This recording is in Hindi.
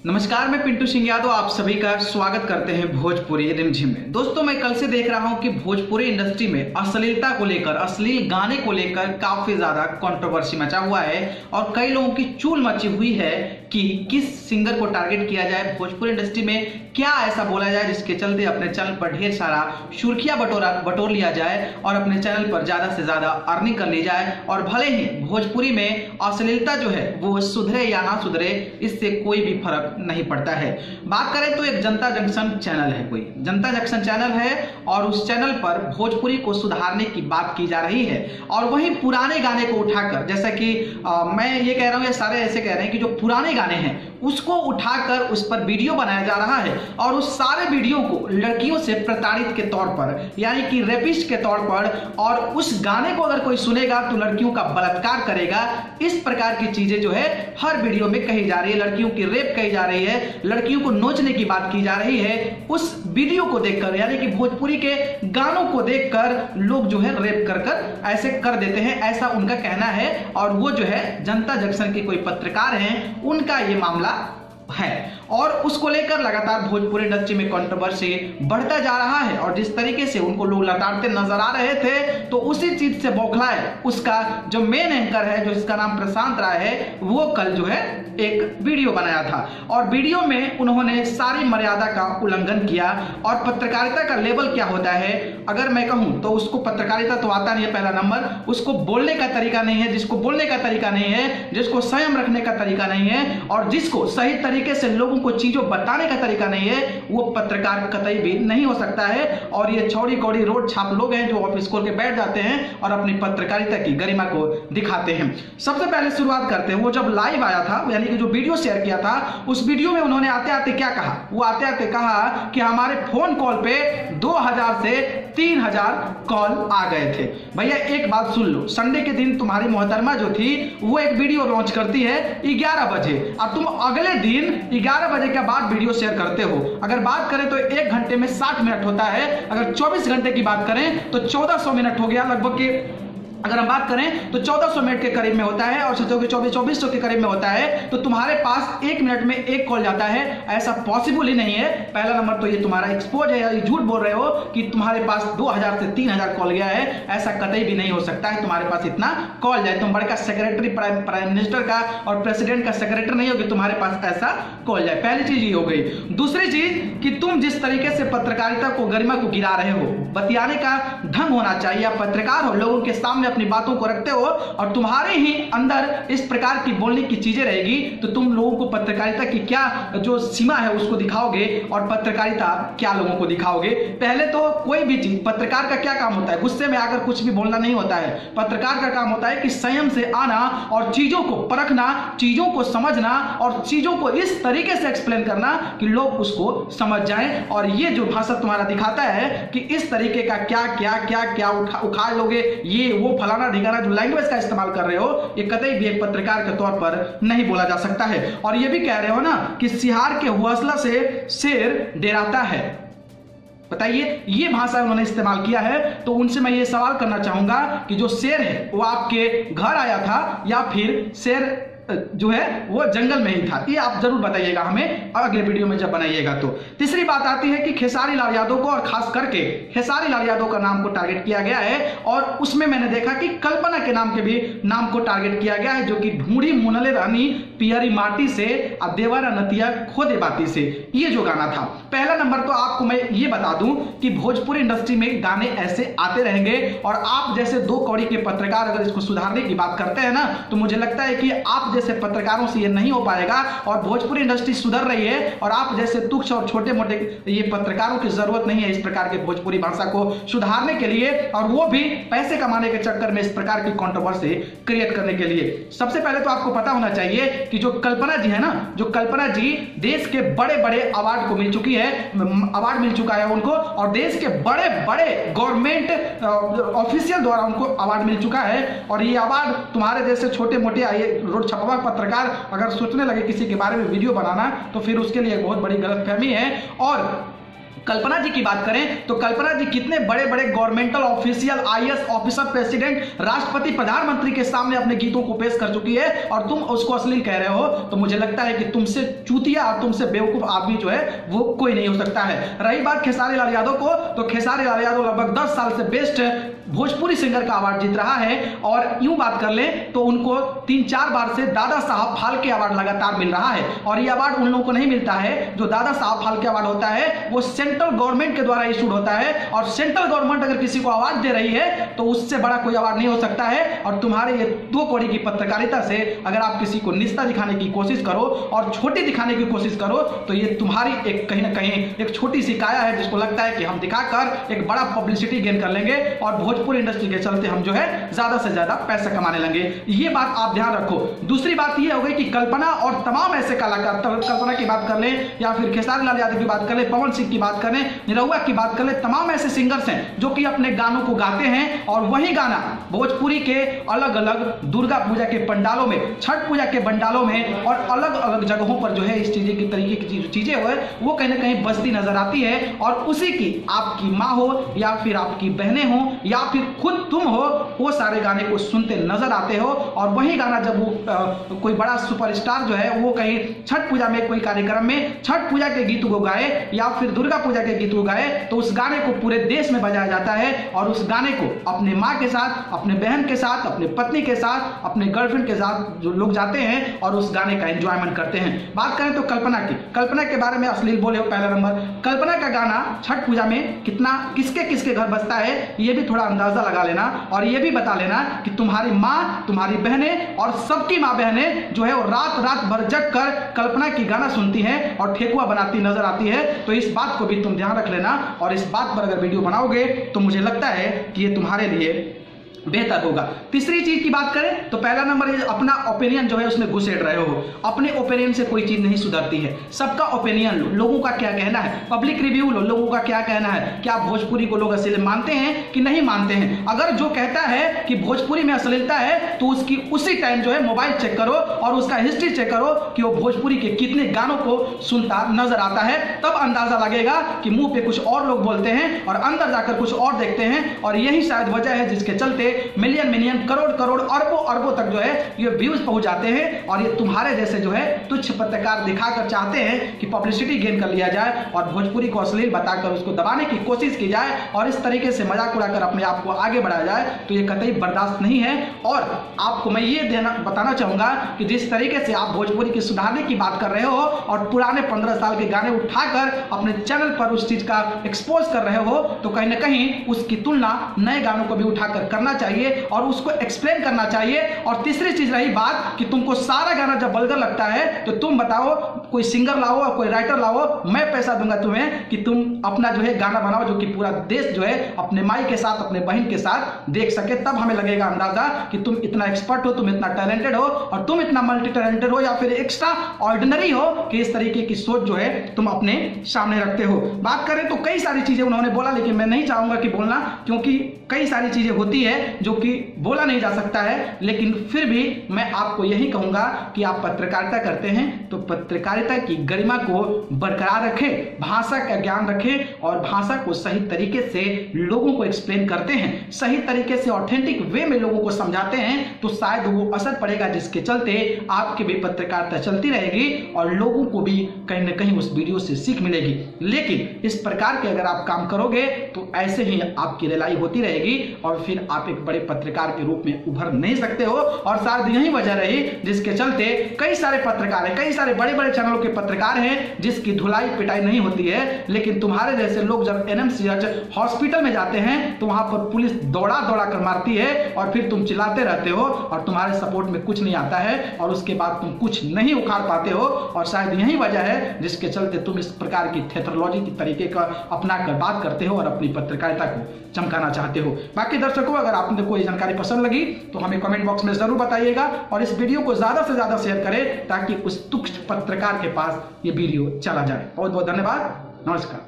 नमस्कार, मैं पिंटू सिंह यादव आप सभी का स्वागत करते हैं भोजपुरी रिमझिम में। दोस्तों, मैं कल से देख रहा हूं कि भोजपुरी इंडस्ट्री में अश्लीलता को लेकर, अश्लील गाने को लेकर काफी ज्यादा कंट्रोवर्सी मचा हुआ है और कई लोगों की चूल मची हुई है कि किस सिंगर को टारगेट किया जाए। भोजपुरी इंडस्ट्री में क्या ऐसा बोला जाए जिसके चलते अपने चैनल पर ढेर सारा सुर्खियां बटोर लिया जाए और अपने चैनल पर ज्यादा से ज्यादा अर्निंग कर ली जाए। और भले ही भोजपुरी में अश्लीलता जो है वो सुधरे या ना सुधरे, इससे कोई भी फर्क नहीं पड़ता है। बात करें तो एक जनता जंक्शन चैनल है, कोई जनता जंक्शन चैनल है और उस चैनल पर भोजपुरी को सुधारने की बात की जा रही है। और वहीं पुराने गाने को उठाकर, जैसा कि मैं ये कह रहा हूं, ये सारे ऐसे कह रहे हैं कि जो पुराने गाने हैं उसको उठाकर उस पर वीडियो बनाया जा रहा है और उस सारे वीडियो को लड़कियों से प्रताड़ित के तौर पर, यानी कि रेपिस्ट के तौर पर, और उस गाने को अगर कोई सुनेगा तो लड़कियों का बलात्कार करेगा। इस प्रकार की चीजें जो है हर वीडियो में कही जा रही है। लड़कियों की रेप कही जा रही है, लड़कियों को नोचने की बात की जा रही है। उस वीडियो को देखकर, यानी कि भोजपुरी के गानों को देखकर लोग जो है रेप कर ऐसे कर देते हैं, ऐसा उनका कहना है। और वो जो है जनता जंक्शन के कोई पत्रकार हैं, उनका ये मामला है और उसको लेकर लगातार भोजपुरी इंडस्ट्री में कंट्रोवर्सी बढ़ता जा रहा है। और जिस तरीके से उनको लोग लताड़ते नजर आ रहे थे, तो उसी चीज से बौखलाए उसका जो मेन एंकर है, जो इसका नाम प्रशांत राय है, वो कल जो है एक वीडियो बनाया था और वीडियो में उन्होंने सारी मर्यादा का उल्लंघन किया। और पत्रकारिता का लेवल क्या होता है अगर मैं कहूं तो उसको पत्रकारिता तो आता नहीं है, पहला नंबर। उसको बोलने का तरीका नहीं है, जिसको बोलने का तरीका नहीं है, जिसको संयम रखने का तरीका नहीं है और जिसको सही तरीके से लोगों को चीजों बताने का तरीका नहीं है, वो पत्रकार कतई भी नहीं हो सकता है। और ये चौड़ी कौड़ी रोड छाप लोग हैं जो ऑफिस खोल के बैठ जाते हैं और अपनी पत्रकारिता की गरिमा को दिखाते हैं। सबसे पहले शुरुआत करते हैं, वो जब लाइव आया था, यानी कि जो वीडियो शेयर किया था, उस वीडियो में उन्होंने आते आते क्या कहा? वो आते आते कहा कि हमारे फोन कॉल पे 2000 से 3000 कॉल आ गए थे। भैया एक बात सुन लो, संडे के दिन तुम्हारी मोहतरमा जो थी वो एक वीडियो लॉन्च करती है 11 बजे और तुम अगले दिन 11 बजे के बाद वीडियो शेयर करते हो। अगर बात करें तो 1 घंटे में 60 मिनट होता है, अगर 24 घंटे की बात करें तो 1400 मिनट हो गया लगभग के। अगर हम बात करें तो 1400 मिनट के करीब में होता है और सोचो कि 2400 के करीब में होता है, तो तुम्हारे पास 1 मिनट में 1 कॉल जाता है, ऐसा पॉसिबल ही नहीं है। पहला नंबर तो ये तुम्हारा एक्सपोज है, ये झूठ बोल रहे हो कि तुम्हारे पास 2000 से 3000 कॉल गया है, ऐसा कतई भी नहीं हो सकता है तुम्हारे पास इतना कॉल जाए। तुम बड़का सेक्रेटरी, प्राइम मिनिस्टर का और प्रेसिडेंट का सेक्रेटरी नहीं हो कि तुम्हारे पास ऐसा कॉल जाए। पहली चीज ये हो गई। दूसरी चीज कि तुम जिस तरीके से पत्रकारिता को, गरिमा को गिरा रहे हो, बतियाने का ढंग होना चाहिए। आप पत्रकार हो, लोगों के सामने अपनी बातों को रखते हो और तुम्हारे ही अंदर इस प्रकार की बोलने की चीजें रहेगी, तो तुम लोगों को पत्रकारिता की क्या जो सीमा है उसको दिखाओगे और पत्रकारिता क्या लोगों को दिखाओगे? पहले तो कोई भी चीज, पत्रकार का क्या काम होता है? गुस्से में आकर कुछ भी बोलना नहीं होता है। पत्रकार का काम होता है कि संयम से आना और चीजों को परखना, चीजों को समझना और चीजों को इस तरीके से एक्सप्लेन करना कि लोग उसको समझ जाएं। और ये जो भाषा तुम्हारा दिखाता है कि इस तरीके का क्या क्या क्या क्या उखाड़ लोगे, ये वो फलाना ढिकाना जो लैंग्वेज का इस्तेमाल कर रहे हो, ये कतई भी एक पत्रकार के तौर पर नहीं बोला जा सकता है। और ये भी कह रहे हो ना कि सिहार के हौसला से शेर डेराता है। बताइए, ये भाषा उन्होंने इस्तेमाल किया है। तो उनसे मैं ये सवाल करना चाहूंगा कि जो शेर है वो आपके घर आया था या फिर शेर जो है वो जंगल में ही था? ये आप जरूर बताइएगा हमें अगले वीडियो में जब बनाइएगा तो। तीसरी बात आती है कि खेसारी लाल यादव को, और खास करके खेसारी लाल यादव का नाम को टारगेट किया गया है और उसमें मैंने देखा कि कल्पना के नाम के भी नाम को टारगेट किया गया है, जो कि ढूंढी मुनले रानी पियरी माटी से अब देवारा नतिया खोदे बाती से, ये जो गाना था। पहला नंबर तो आपको मैं ये बता दूं कि भोजपुरी इंडस्ट्री में गाने ऐसे आते रहेंगे और आप जैसे 2 कौड़ी के पत्रकार अगर इसको सुधारने की बात करते हैं ना, तो मुझे लगता है कि आप जैसे पत्रकारों से ये नहीं हो पाएगा और भोजपुरी इंडस्ट्री सुधर रही है और आप जैसे तुच्छ और छोटे मोटे ये पत्रकारों की जरूरत नहीं है इस प्रकार के भोजपुरी भाषा को सुधारने के लिए, और वो भी पैसे कमाने के चक्कर में इस प्रकार की कंट्रोवर्सी क्रिएट करने के लिए। सबसे पहले तो आपको पता होना चाहिए कि जो कल्पना जी है ना, जो कल्पना जी देश के बड़े बड़े अवार्ड को मिल चुकी है, अवार्ड मिल चुका है उनको, और देश के बड़े बड़े गवर्नमेंट ऑफिशियल द्वारा उनको अवार्ड मिल चुका है। और ये अवार्ड तुम्हारे जैसे छोटे मोटे रोड छपवा पत्रकार अगर सोचने लगे किसी के बारे में वीडियो बनाना, तो फिर उसके लिए बहुत बड़ी गलतफहमी है। और कल्पना जी की बात करें तो कल्पना जी कितने बड़े बड़े governmental official, IAS officer, president, राष्ट्रपति, प्रधानमंत्री के सामने अपने गीतों को पेश कर चुकी है और तुम उसको अश्लील कह रहे हो। तो मुझे लगता है कि तुमसे चूतिया और तुमसे बेवकूफ आदमी जो है वो कोई नहीं हो सकता है। रही बात खेसारी लाल यादव को, तो खेसारी लाल यादव लगभग 10 साल से बेस्ट भोजपुरी सिंगर का अवार्ड जीत रहा है और यूं बात कर लें तो उनको 3-4 बार से दादा साहब फाल्के अवार्ड लगातार मिल रहा है। और ये अवार्ड उन लोगों को नहीं मिलता है जो दादा साहब फाल्के अवार्ड होता है वो सेंट्रल गवर्नमेंट के द्वारा इशूड होता है, और सेंट्रल गवर्नमेंट अगर किसी को अवार्ड दे रही है तो उससे बड़ा कोई अवार्ड नहीं हो सकता है। और तुम्हारे ये 2 कौड़ी की पत्रकारिता से अगर आप किसी को निस्ता दिखाने की कोशिश करो और छोटी दिखाने की कोशिश करो तो ये तुम्हारी एक कहीं ना कहीं एक छोटी सी काया है जिसको लगता है कि हम दिखाकर एक बड़ा पब्लिसिटी गेन कर लेंगे और भोजपुरी इंडस्ट्री के चलते हम जो है ज्यादा से ज्यादा पैसा कमाने लगे। ये बात आप ध्यान रखो। दूसरी बात ये हो गई कि कल्पना और तमाम ऐसे कलाकार, कल्पना की बात कर लें या फिर खेसारी लाल यादव की बात कर लें, पवन सिंह की बात करें, निरहुआ की बात कर लें, तमाम ऐसे सिंगर्स हैं जो कि अपने गानों को गाते हैं और वही गाना भोजपुरी के अलग अलग दुर्गा पूजा के पंडालों में, छठ पूजा के पंडालों में और अलग अलग जगहों पर जो है इस चीजें की तरीके की चीजें वो कहीं ना कहीं बजती नजर आती है। और उसी की आपकी माँ हो या फिर आपकी बहनें हो या फिर खुद तुम हो, वो सारे गाने को सुनते नजर आते हो। और वही गाना जब वो कोई बड़ा सुपरस्टार जो है वो कहीं छठ पूजा में कोई कार्यक्रम में छठ पूजा के गीत को गाए या फिर दुर्गा पूजा के गीत को गाए तो उस गाने को पूरे देश में बजाया जाता है और उस गाने को अपने माँ के साथ, अपने बहन के साथ, अपने पत्नी के साथ, अपने गर्लफ्रेंड के साथ जो लोग जाते हैं और उस गाने का एंजॉयमेंट करते हैं। बात करें तो कल्पना की, कल्पना के बारे में अश्लील बोले हो पहला नंबर। कल्पना का गाना छठ पूजा में कितना किसके किसके घर बजता है ये भी थोड़ा अंदाजा लगा लेना और ये भी बता लेना कि तुम्हारी माँ, तुम्हारी बहनें और सबकी माँ बहनें जो है वो रात रात भर जग कर कल्पना की गाना सुनती हैं और ठेकुआ बनाती नजर आती है। तो इस बात को भी तुम ध्यान रख लेना और इस बात पर अगर वीडियो बनाओगे तो मुझे लगता है कि ये तुम्हारे लिए बेहतर होगा। तीसरी चीज की बात करें तो पहला नंबर ये अपना ओपिनियन जो है उसमें घुसेड़ रहे हो। अपने ओपिनियन से कोई चीज नहीं सुधरती है। सबका ओपिनियन लो, लोगों का क्या कहना है, पब्लिक रिव्यू लो, लोगों का क्या कहना है, क्या भोजपुरी को लोग अश्लील मानते हैं कि नहीं मानते हैं। अगर जो कहता है कि भोजपुरी में अश्लीलता है तो उसकी उसी टाइम जो है मोबाइल चेक करो और उसका हिस्ट्री चेक करो कि वो भोजपुरी के कितने गानों को सुनता नजर आता है। तब अंदाजा लगेगा कि मुंह पे कुछ और लोग बोलते हैं और अंदर जाकर कुछ और देखते हैं। और यही शायद वजह है जिसके चलते मिलियन करोड़ करोड़ अरबों तक जो है ये व्यूज पहुंच जाते हैं। और ये तुम्हारे जैसे जो है तुच्छ पत्रकार दिखाकर चाहते हैं कि पब्लिसिटी गेन कर लिया जाए और भोजपुरी को अश्लील बताकर उसको दबाने की कोशिश की जाए और इस तरीके से मजाक उड़ाकर अपने आप को आगे बढ़ाया जाए। तो ये कतई बर्दाश्त नहीं है। और आपको मैं ये बताना चाहूंगा कि जिस तरीके से आप भोजपुरी की सुधारने की बात कर रहे हो और पुराने 15 साल के गाने उठाकर अपने चैनल पर उस चीज का एक्सपोज कर रहे हो तो कहीं ना कहीं उसकी तुलना नए गानों को भी उठाकर करना चाहिए और उसको एक्सप्लेन करना चाहिए। और तीसरी चीज रही बात कि तुमको सारा गाना जब वल्गर लगता है तो तुम बताओ, कोई सिंगर लाओ और कोई राइटर लाओ, मैं पैसा दूंगा तुम्हें कि तुम अपना जो है गाना बनाओ जो कि पूरा देश जो है अपने माई के साथ, अपने बहन के साथ देख सके। तब हमें लगेगा अंदाजा कि तुम इतना एक्सपर्ट हो, तुम इतना टैलेंटेड हो और तुम इतना मल्टी टैलेंटेड हो या फिर एक्स्ट्रा ऑर्डिनरी हो कि इस तरीके की सोच जो है तुम अपने सामने रखते हो। बात करें तो कई सारी चीजें उन्होंने बोला, लेकिन मैं नहीं चाहूंगा कि बोलना, क्योंकि कई सारी चीजें होती है जो कि बोला नहीं जा सकता है। लेकिन फिर भी मैं आपको यही कहूंगा कि आप पत्रकारिता करते हैं तो पत्रकारिता की गरिमा को बरकरार रखें, भाषा का ज्ञान रखें और भाषा को सही तरीके से लोगों को एक्सप्लेन करते हैं, सही तरीके से ऑथेंटिक वे में लोगों को समझाते हैं तो शायद वो असर पड़ेगा जिसके चलते आपकी भी पत्रकारिता चलती रहेगी और लोगों को भी कहीं ना कहीं उस वीडियो से सीख मिलेगी। लेकिन इस प्रकार के अगर आप काम करोगे तो ऐसे ही आपकी रिलाई होती रहेगी और फिर आप एक बड़े पत्रकार के रूप में उभर नहीं सकते हो। और शायद यही वजह रही जिसके चलते कई सारे पत्रकार हैं, कई सारे बड़े बड़े चैनलों के पत्रकार हैं जिसकी धुलाई पिटाई नहीं होती है। लेकिन तुम्हारे जैसे लोग जब एनएमसीएच हॉस्पिटल में जाते हैं तो वहां पर पुलिस दौड़ा दौड़ा कर मारती है और फिर तुम चिल्लाते रहते हो और तुम्हारे सपोर्ट में कुछ नहीं आता है और उसके बाद तुम कुछ नहीं उखाड़ पाते हो। और शायद यही वजह है जिसके चलते तुम इस प्रकार की थेथरोलॉजी की तरीके का अपना कर बात करते हो और अपनी पत्रकारिता को चमकाना चाहते हो। बाकी दर्शकों, अगर आपने कोई जानकारी पसंद लगी तो हमें कमेंट बॉक्स में जरूर बताइएगा और इस वीडियो को ज्यादा से ज्यादा शेयर करें ताकि उस तुच्छ पत्रकार के पास ये वीडियो चला जाए। बहुत बहुत धन्यवाद, नमस्कार।